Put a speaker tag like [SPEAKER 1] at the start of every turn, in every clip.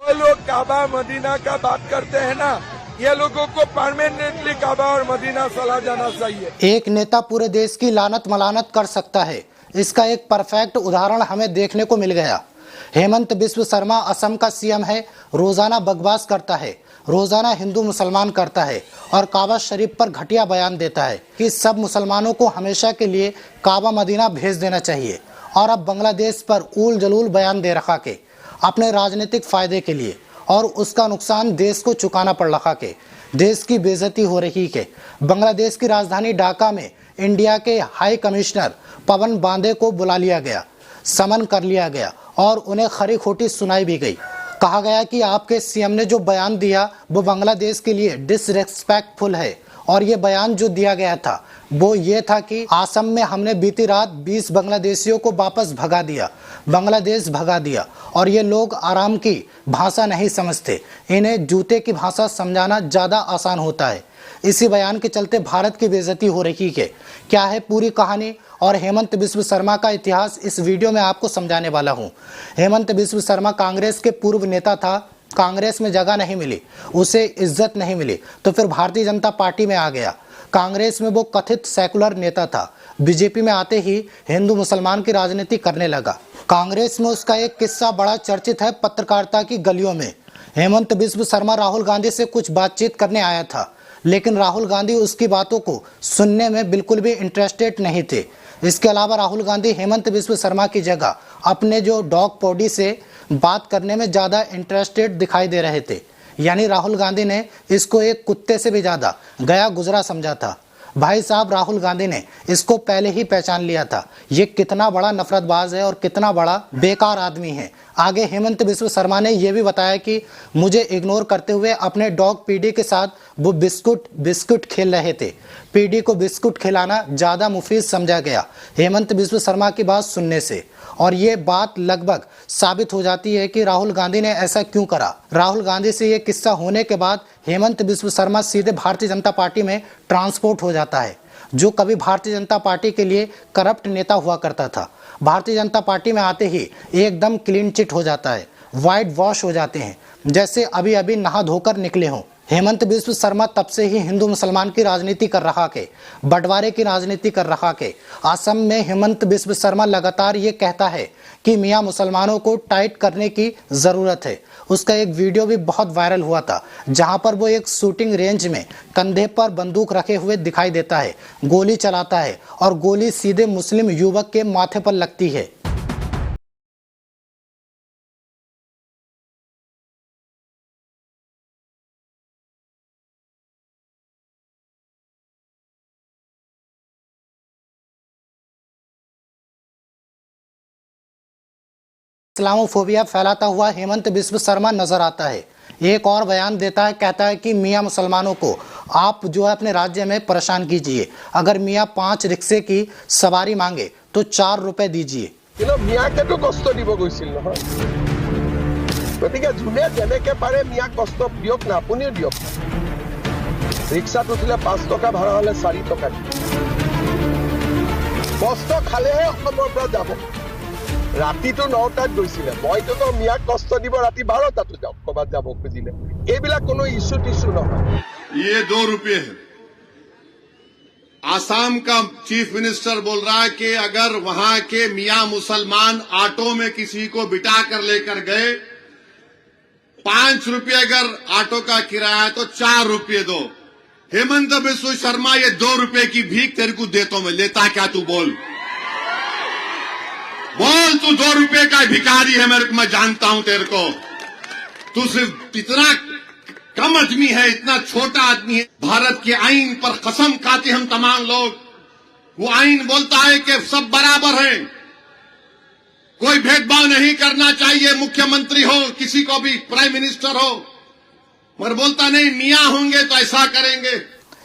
[SPEAKER 1] लोग काबा मदीना का बात करते हैं ना, ये लोगों को परमानेंटली काबा और मदीना चला जाना चाहिए।
[SPEAKER 2] एक नेता पूरे देश की लानत मलानत कर सकता है, इसका एक परफेक्ट उदाहरण हमें देखने को मिल गया। हेमंत बिस्व शर्मा असम का सीएम है, रोजाना बकवास करता है, रोजाना हिंदू मुसलमान करता है और काबा शरीफ पर घटिया बयान देता है कि सब मुसलमानों को हमेशा के लिए काबा मदीना भेज देना चाहिए। और अब बांग्लादेश पर ऊल जलूल बयान दे रखा के अपने राजनीतिक फायदे के लिए, और उसका नुकसान देश को चुकाना पड़ रखा के, देश की बेइज्जती हो रही के। बांग्लादेश की राजधानी ढाका में इंडिया के हाई कमिश्नर पवन बांदे को बुला लिया गया, समन कर लिया गया और उन्हें खरी खोटी सुनाई भी गई। कहा गया कि आपके सीएम ने जो बयान दिया वो बांग्लादेश के लिए डिसरेस्पेक्टफुल है, और ये बयान जो दिया गया था वो ये था कि असम में हमने बीती रात 20 बांग्लादेशियों को वापस भगा दिया, बांग्लादेश भगा दिया, और ये लोग आराम की भाषा नहीं समझते, इन्हें जूते की भाषा समझाना ज़्यादा आसान होता है। इसी बयान के चलते भारत की बेइज्जती हो रही है। क्या है पूरी कहानी और हेमंत बिस्व शर्मा का इतिहास, इस वीडियो में आपको समझाने वाला हूँ। हेमंत बिस्व शर्मा कांग्रेस के पूर्व नेता था, कांग्रेस में जगह नहीं मिली, उसे इज्जत नहीं मिली तो फिर भारतीय जनता पार्टी में आ गया। कांग्रेस में वो कथित सेकुलर नेता था, बीजेपी में आते ही हिंदू मुसलमान की राजनीति करने लगा। कांग्रेस में उसका एक किस्सा बड़ा चर्चित है पत्रकारिता की गलियों में। हेमंत बिस्व शर्मा राहुल गांधी से कुछ बातचीत करने आया था, लेकिन राहुल गांधी उसकी बातों को सुनने में बिल्कुल भी इंटरेस्टेड नहीं थे। इसके अलावा राहुल गांधी हेमंत बिस्व शर्मा की जगह अपने जो डॉग पॉडी से बात करने में ज़्यादा इंटरेस्टेड दिखाई दे रहे थे। यानी राहुल गांधी ने इसको एक कुत्ते से भी ज़्यादा गया गुजरा समझा था। भाई साहब, राहुल गांधी ने इसको पहले ही पहचान लिया था, ये कितना बड़ा नफरतबाज है और कितना बड़ा बेकार आदमी है। आगे हेमंत बिस्व शर्मा ने यह भी बताया कि मुझे इग्नोर करते हुए अपने डॉग पीडी के साथ वो बिस्कुट खेल रहे थे। पीडी को बिस्कुट खिलाना ज़्यादा मुफीद समझा गया हेमंत बिस्व शर्मा की बात सुनने से, और ये बात लगभग साबित हो जाती है कि राहुल गांधी ने ऐसा क्यों करा। राहुल गांधी से ये किस्सा होने के बाद हेमंत बिस्व शर्मा सीधे भारतीय जनता पार्टी में ट्रांसपोर्ट हो जाता है, जो कभी भारतीय जनता पार्टी के लिए करप्ट नेता हुआ करता था। भारतीय जनता पार्टी में आते ही एकदम क्लीन चिट हो जाता है, वाइट वॉश हो जाते हैं, जैसे अभी अभी नहा धोकर निकले हों। हेमंत बिस्व शर्मा तब से ही हिंदू मुसलमान की राजनीति कर रहा के, बंटवारे की राजनीति कर रहा के। असम में हेमंत बिस्व शर्मा लगातार ये कहता है कि मियाँ मुसलमानों को टाइट करने की ज़रूरत है। उसका एक वीडियो भी बहुत वायरल हुआ था, जहां पर वो एक शूटिंग रेंज में कंधे पर बंदूक रखे हुए दिखाई देता है, गोली चलाता है और गोली सीधे मुस्लिम युवक के माथे पर लगती है। इस्लामोफोबिया फैलाता हुआ हेमंत बिस्व शर्मा नजर आता है। एक और बयान देता है, कहता है कि मियाँ मुसलमानों को आप जो है अपने राज्य में परेशान कीजिए, अगर मियाँ 5 रिक्शे की सवारी मांगे तो 4 रुपए दीजिए।
[SPEAKER 1] মিয়াকে কষ্ট দিব গৈছিল নহয়, গতিকে যোনে যেনেকে পাৰে মিয়াক কষ্ট দিয়ক না, আপুনিও দিয়ক। ৰিক্সাত উঠিলে 5 টকা ভাড়া হলে 4 টকা কষ্ট খালেহে অসমৰ পৰা যাব। ৰাতিটো 9টাত গৈছিলে, মইতো মিয়াক কষ্ট দিব ৰাতি 12টাতো যাওক ক'ৰবাত যাব খুজিলে। এইবিলাক কোনো ইস্যু টিস্যু নহয়।
[SPEAKER 3] ये 2 रुपये है। आसाम का चीफ मिनिस्टर बोल रहा है कि अगर वहां के मियां मुसलमान ऑटो में किसी को बिठा कर लेकर गए, 5 रुपये अगर ऑटो का किराया है तो 4 रुपये दो। हेमंत बिस्व शर्मा, ये 2 रुपये की भीख तेरे को देता हूं मैं, लेता क्या तू? बोल तू 2 रुपये का भिखारी है, मेरे को मैं जानता हूं तेरे को। तू सिर्फ इतना कम आदमी है, इतना छोटा आदमी है। भारत के आईन पर कसम खाते हम तमाम लोग, वो आईन बोलता है कि सब बराबर हैं, कोई भेदभाव नहीं करना चाहिए, मुख्यमंत्री हो किसी को भी, प्राइम मिनिस्टर हो, मगर बोलता नहीं मियां होंगे तो ऐसा करेंगे।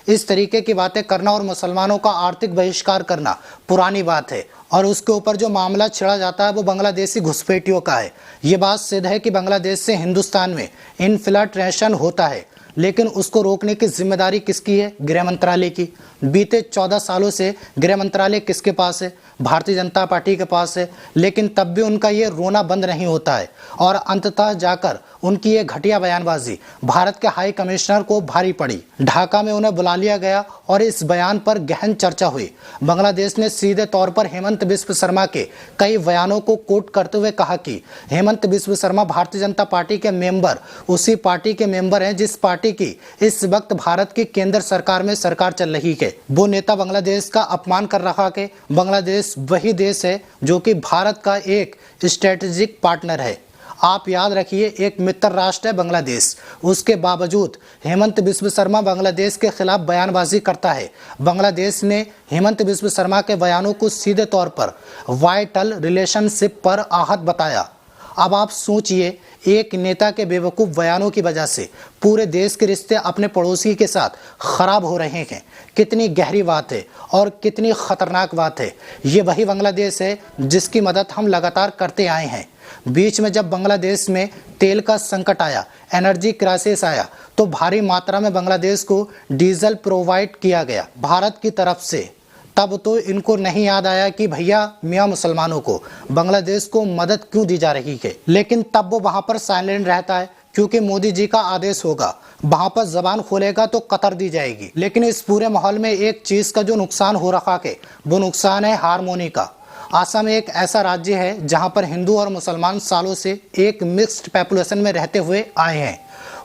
[SPEAKER 2] इस तरीके की बातें करना और मुसलमानों का आर्थिक बहिष्कार करना पुरानी बात है, और उसके ऊपर जो मामला छिड़ा जाता है वो बांग्लादेशी घुसपैठियों का है। ये बात सिद्ध है कि बांग्लादेश से हिंदुस्तान में इन्फिल्ट्रेशन होता है। लेकिन उसको रोकने की जिम्मेदारी किसकी है? गृह मंत्रालय की। बीते 14 सालों से गृह मंत्रालय किसके पास है? भारतीय जनता पार्टी के पास है। लेकिन तब भी उनका ये रोना बंद नहीं होता है और अंततः जाकर उनकी ये घटिया बयानबाजी भारत के हाई कमिश्नर को भारी पड़ी। ढाका में उन्हें बुला लिया गया और इस बयान पर गहन चर्चा हुई। बांग्लादेश ने सीधे तौर पर हेमंत बिस्व शर्मा के कई बयानों को कोट करते हुए कहा कि हेमंत बिस्व शर्मा भारतीय जनता पार्टी के मेंबर उसी पार्टी के मेंबर हैं जिस पार्टी की इस वक्त भारत की केंद्र सरकार में सरकार चल रही है। वो नेता बांग्लादेश का अपमान कर रहा कि बांग्लादेश वही देश है जो कि भारत का एक स्ट्रेटेजिक पार्टनर है। आप याद रखिए, एक मित्र राष्ट्र है बांग्लादेश। उसके बावजूद हेमंत बिस्व शर्मा बांग्लादेश के खिलाफ बयानबाजी करता है। बांग्लादेश ने हेमंत बिस्व शर्मा के बयानों को सीधे तौर पर वाइटल रिलेशनशिप पर आहत बताया। अब आप सोचिए, एक नेता के बेवकूफ़ बयानों की वजह से पूरे देश के रिश्ते अपने पड़ोसी के साथ खराब हो रहे हैं। कितनी गहरी बात है और कितनी खतरनाक बात है। ये वही बांग्लादेश है जिसकी मदद हम लगातार करते आए हैं। बीच में जब बांग्लादेश में तेल का संकट आया, एनर्जी क्राइसिस आया, तो भारी मात्रा में बांग्लादेश को डीजल प्रोवाइड किया गया भारत की तरफ से। तब तो इनको नहीं याद आया कि भैया मियाँ मुसलमानों को बांग्लादेश को मदद क्यों दी जा रही है। लेकिन तब वो वहाँ पर साइलेंट रहता है क्योंकि मोदी जी का आदेश होगा, वहाँ पर जबान खोलेगा तो कतर दी जाएगी। लेकिन इस पूरे माहौल में एक चीज़ का जो नुकसान हो रहा है वो नुकसान है हारमोनी का। आसाम एक ऐसा राज्य है जहाँ पर हिंदू और मुसलमान सालों से एक मिक्स्ड पॉपुलेशन में रहते हुए आए हैं।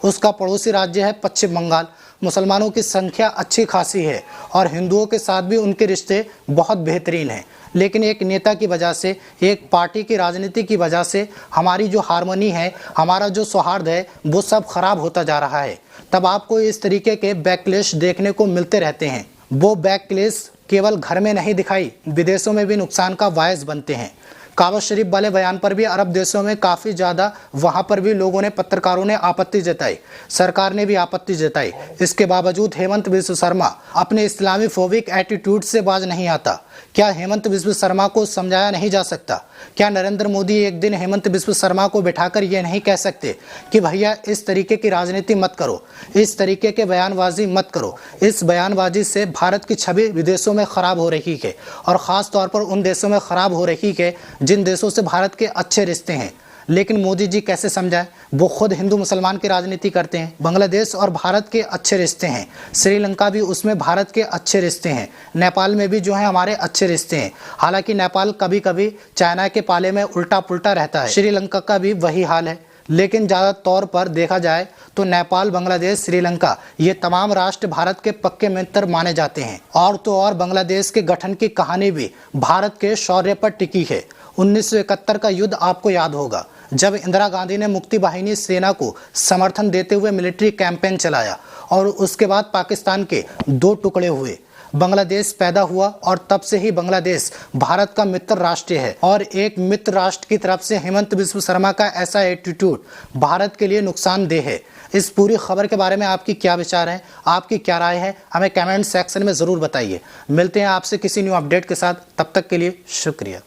[SPEAKER 2] उसका पड़ोसी राज्य है पश्चिम बंगाल। मुसलमानों की संख्या अच्छी खासी है और हिंदुओं के साथ भी उनके रिश्ते बहुत बेहतरीन हैं। लेकिन एक नेता की वजह से, एक पार्टी की राजनीति की वजह से हमारी जो हारमोनी है, हमारा जो सौहार्द है, वो सब खराब होता जा रहा है। तब आपको इस तरीके के बैकलैश देखने को मिलते रहते हैं। वो बैकलैश केवल घर में नहीं दिखाई, विदेशों में भी नुकसान का बायस बनते हैं। काबा शरीफ वाले बयान पर भी अरब देशों में काफ़ी ज़्यादा वहाँ पर भी लोगों ने, पत्रकारों ने आपत्ति जताई, सरकार ने भी आपत्ति जताई। इसके बावजूद हेमंत बिस्व शर्मा अपने इस्लामी फोबिक एटीट्यूड से बाज नहीं आता। क्या हेमंत बिस्व शर्मा को समझाया नहीं जा सकता? क्या नरेंद्र मोदी एक दिन हेमंत बिस्व शर्मा को बिठाकर ये नहीं कह सकते कि भैया इस तरीके की राजनीति मत करो, इस तरीके के बयानबाजी मत करो, इस बयानबाजी से भारत की छवि विदेशों में ख़राब हो रही है और ख़ास तौर पर उन देशों में ख़राब हो रही है जिन देशों से भारत के अच्छे रिश्ते हैं। लेकिन मोदी जी कैसे समझाए? वो खुद हिंदू मुसलमान की राजनीति करते हैं। बांग्लादेश और भारत के अच्छे रिश्ते हैं, श्रीलंका भी उसमें भारत के अच्छे रिश्ते हैं, नेपाल में भी जो है हमारे अच्छे रिश्ते हैं। हालांकि नेपाल कभी कभी चाइना के पाले में उल्टा पुल्टा रहता है, श्रीलंका का भी वही हाल है। लेकिन ज़्यादा तौर पर देखा जाए तो नेपाल, बांग्लादेश, श्रीलंका ये तमाम राष्ट्र भारत के पक्के मित्र माने जाते हैं। और तो और बांग्लादेश के गठन की कहानी भी भारत के शौर्य पर टिकी है। 1971 का युद्ध आपको याद होगा, जब इंदिरा गांधी ने मुक्ति वाहिनी सेना को समर्थन देते हुए मिलिट्री कैंपेन चलाया और उसके बाद पाकिस्तान के 2 टुकड़े हुए, बांग्लादेश पैदा हुआ और तब से ही बांग्लादेश भारत का मित्र राष्ट्र है। और एक मित्र राष्ट्र की तरफ से हेमंत बिस्व शर्मा का ऐसा एटीट्यूड भारत के लिए नुकसानदेह है। इस पूरी खबर के बारे में आपकी क्या विचार है, आपकी क्या राय है, हमें कमेंट सेक्शन में ज़रूर बताइए। मिलते हैं आपसे किसी न्यू अपडेट के साथ, तब तक के लिए शुक्रिया।